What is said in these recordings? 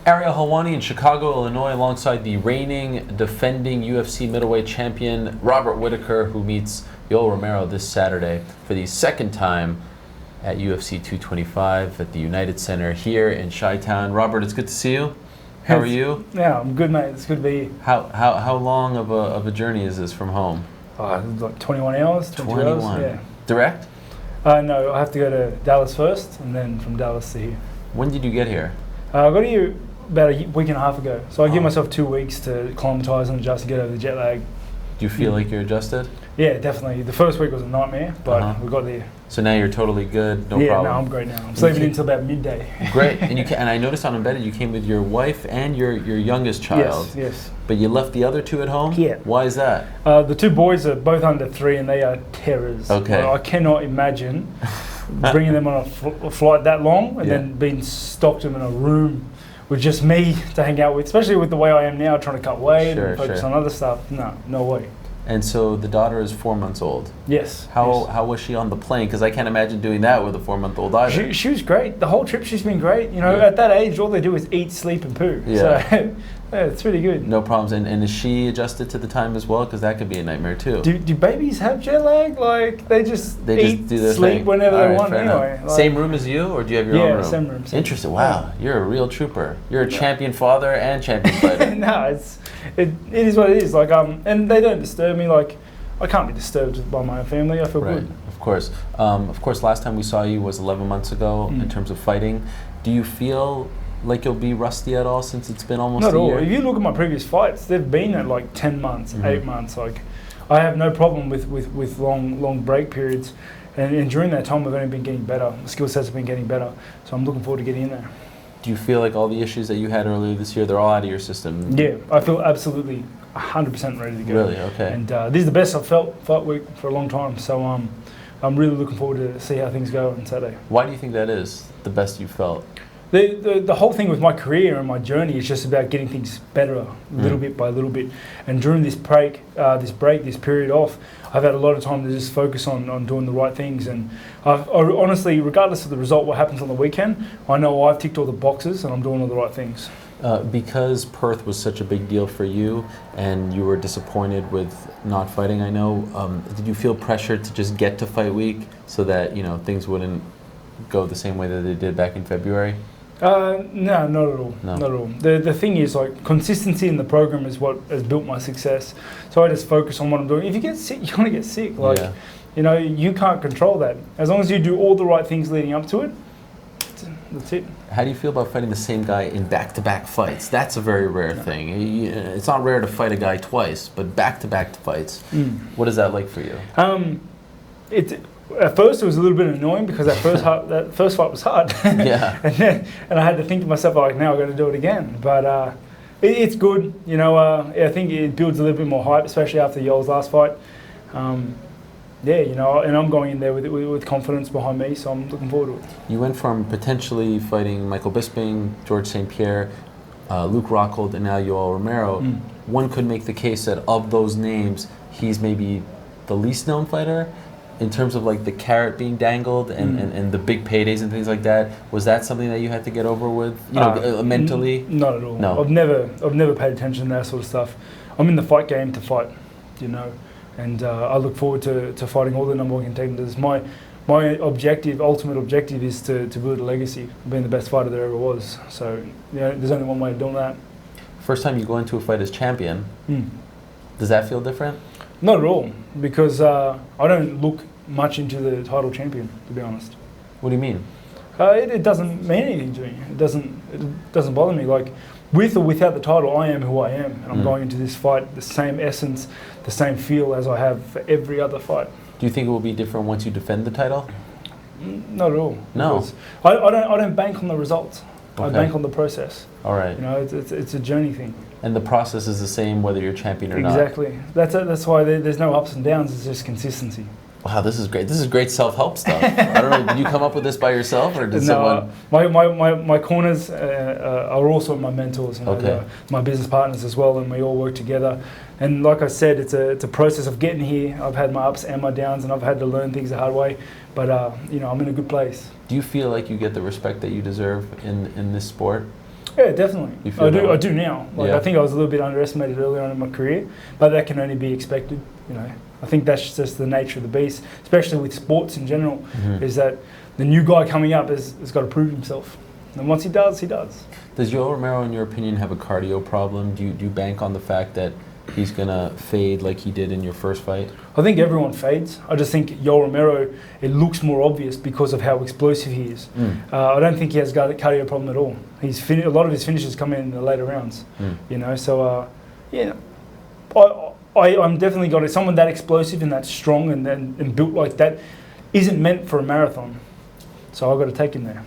Ariel Helwani in Chicago, Illinois, alongside the reigning, defending UFC middleweight champion Robert Whittaker, who meets Yoel Romero this Saturday for the second time at UFC 225 at the United Center here in Chi-Town. Robert, it's good to see you. How are you? Yeah, I'm good, mate. It's good to be here. How long of a journey is this from home? Like 21 hours, 22 hours. Yeah. Direct? No, I have to go to Dallas first, and then from Dallas to here. When did you get here? I got here about a week and a half ago. So I give myself 2 weeks to acclimatise and adjust and get over the jet lag. Do you feel like you're adjusted? Yeah, definitely. The first week was a nightmare, but we got there. So now you're totally good, no problem? Yeah, no, I'm great now. I'm sleeping until about midday. Great. And I noticed on Embedded you came with your wife and your youngest child. Yes. But you left the other two at home? Yeah. Why is that? The two boys are both under 3 and they are terrors. Okay. I cannot imagine bringing them on a flight that long and then being stocked them in a room with just me to hang out with, especially with the way I am now, trying to cut weight and focus on other stuff. No way. And so the daughter is 4 months old. Yes. How was she on the plane? Because I can't imagine doing that with a 4-month-old either. She was great. The whole trip she's been great. You know, at that age, all they do is eat, sleep, and poo. Yeah. So yeah, it's really good. No problems. And is she adjusted to the time as well? Because that could be a nightmare too. Do babies have jet lag? Like they just eat, do their sleep thing whenever they want anyway. Like, same room as you, or do you have your own room? Yeah, same room. Interesting. Wow, you're a real trooper. You're a champion father and champion fighter. No, it is what it is. Like and they don't disturb me. Like I can't be disturbed by my family. I feel good. Of course. Last time we saw you was 11 months ago in terms of fighting. Do you feel like you'll be rusty at all since it's been almost a year? Not at all. If you look at my previous fights, they've been at like 10 months, 8 months. Like I have no problem with long break periods. And during that time, I've only been getting better. The skill sets have been getting better. So I'm looking forward to getting in there. Do you feel like all the issues that you had earlier this year, they're all out of your system? Yeah, I feel absolutely 100% ready to go. Really? Okay. And this is the best I've felt fight week for a long time. So I'm really looking forward to see how things go on Saturday. Why do you think that is the best you felt? The whole thing with my career and my journey is just about getting things better, little bit by little bit. And during this this period off, I've had a lot of time to just focus on doing the right things. And honestly, regardless of the result, what happens on the weekend, I know I've ticked all the boxes and I'm doing all the right things. Because Perth was such a big deal for you and you were disappointed with not fighting, I know, did you feel pressured to just get to fight week so that, things wouldn't go the same way that they did back in February? No, not at all. No. Not at all. The thing is, like, consistency in the program is what has built my success. So I just focus on what I'm doing. If you get sick, you're going to get sick. Like, you can't control that. As long as you do all the right things leading up to it, that's it. How do you feel about fighting the same guy in back-to-back fights? That's a very rare thing. It's not rare to fight a guy twice, but back-to-back fights. What is that like for you? At first, it was a little bit annoying because that first fight was hard. Yeah. and I had to think to myself, like, now I've got to do it again. But it's good. I think it builds a little bit more hype, especially after Yoel's last fight. And I'm going in there with confidence behind me, so I'm looking forward to it. You went from potentially fighting Michael Bisping, George St. Pierre, Luke Rockhold, and now Yoel Romero. One could make the case that of those names, he's maybe the least known fighter in terms of like the carrot being dangled and the big paydays and things like that. Was that something that you had to get over with, mentally? Not at all. No. I've never paid attention to that sort of stuff. I'm in the fight game to fight, and I look forward to fighting all the number one contenders. My ultimate objective is to build a legacy of being the best fighter there ever was. So there's only one way of doing that. First time you go into a fight as champion, does that feel different? Not at all, because I don't look much into the title champion, to be honest. What do you mean? It doesn't mean anything to me. It doesn't bother me. Like, with or without the title, I am who I am, and I'm going into this fight the same essence, the same feel as I have for every other fight. Do you think it will be different once you defend the title? Not at all. No. I don't bank on the results. Okay. I bank on the process. All right. It's a journey thing. And the process is the same whether you're champion or not. Exactly. That's why there's no ups and downs. It's just consistency. Wow, this is great. This is great self-help stuff. I don't know. Did you come up with this by yourself, or did someone? My corners are also my mentors. My business partners as well, and we all work together. And like I said, it's a process of getting here. I've had my ups and my downs, and I've had to learn things the hard way. But I'm in a good place. Do you feel like you get the respect that you deserve in this sport? Yeah, definitely. You feel that way? I do now. Like, Yeah. I think I was a little bit underestimated earlier on in my career, but that can only be expected. You know, I think that's just the nature of the beast, especially with sports in general. Is that the new guy coming up has got to prove himself, and once he does, he does. Does Yoel Romero, in your opinion, have a cardio problem? Do you bank on the fact that he's gonna fade like he did in your first fight? I think everyone fades. I just think Yoel Romero, it looks more obvious because of how explosive he is. I don't think he has got a cardio problem at all. A lot of his finishes come in the later rounds. You know, so yeah, I'm definitely got it. Someone that explosive and that strong and built like that isn't meant for a marathon. So I've got to take him there.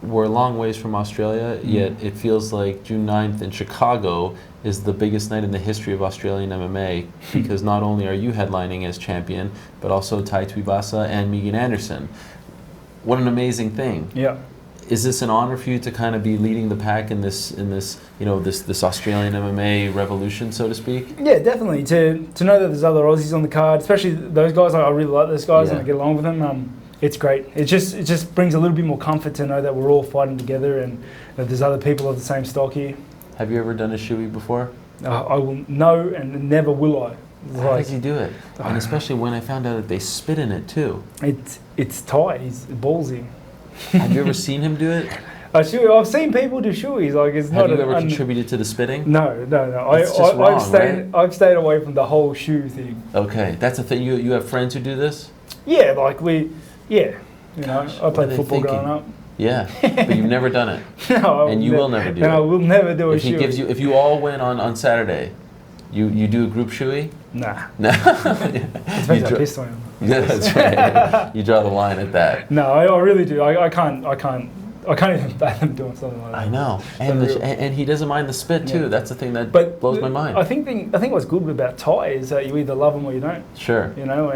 We're a long ways from Australia, yet it feels like June 9th in Chicago is the biggest night in the history of Australian MMA because not only are you headlining as champion, but also Tai Tuivasa and Megan Anderson. What an amazing thing! Yeah. Is this an honor for you to kind of be leading the pack in this this Australian MMA revolution, so to speak? Yeah, definitely. To know that there's other Aussies on the card, especially those guys. I really like those guys and I get along with them. It's great. It just brings a little bit more comfort to know that we're all fighting together and that there's other people of the same stock here. Have you ever done a shoey before? I will no and never will I. How does he do it? And especially when I found out that they spit in it too. It's tight. He's ballsy. Have you ever seen him do it? I've seen people do shoeys. Like it's not. Have you ever contributed to the spitting? No. It's just wrong, right? I've stayed away from the whole shoe thing. Okay, that's the thing. You have friends who do this? Yeah, like you know, I played football thinking? growing up. Yeah, but you've never done it. No, and you will never do it. And I will never do a shoey. If you all win on Saturday, you do a group shoey? Nah. No. Depends how pissed I am. Yeah, that's right. You draw the line at that. No, I really do. I can't even fathom doing something like that. I know, and he doesn't mind the spit too. Yeah. That's the thing that blows my mind. I think what's good about Ty is that you either love him or you don't. Sure. You know,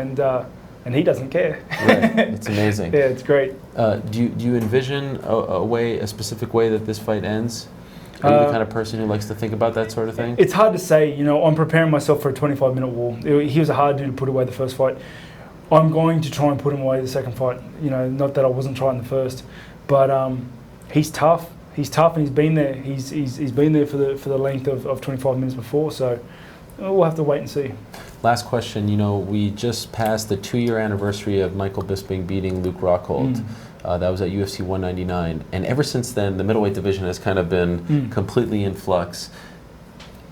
and he doesn't care. Right. It's amazing. Yeah, it's great. Do you envision a specific way that this fight ends? Are you the kind of person who likes to think about that sort of thing? It's hard to say. You know, I'm preparing myself for a 25-minute war. He was a hard dude to put away the first fight. I'm going to try and put him away the second fight. You know, not that I wasn't trying the first, but he's tough. He's tough, and he's been there. He's been there for the length of 25 minutes before. So we'll have to wait and see. Last question. You know, we just passed the 2-year anniversary of Michael Bisping beating Luke Rockhold. That was at UFC 199, and ever since then, the middleweight division has kind of been completely in flux.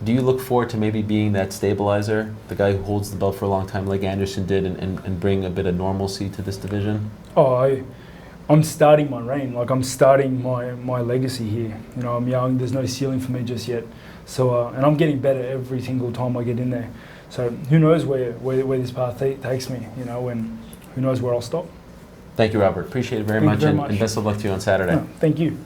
Do you look forward to maybe being that stabilizer, the guy who holds the belt for a long time like Anderson did, and bring a bit of normalcy to this division? Oh, I'm starting my reign. Like, I'm starting my legacy here. You know, I'm young. There's no ceiling for me just yet. So, and I'm getting better every single time I get in there. So who knows where this path takes me, you know, and who knows where I'll stop. Thank you, Robert. Appreciate it very much, and best of luck to you on Saturday. No, thank you.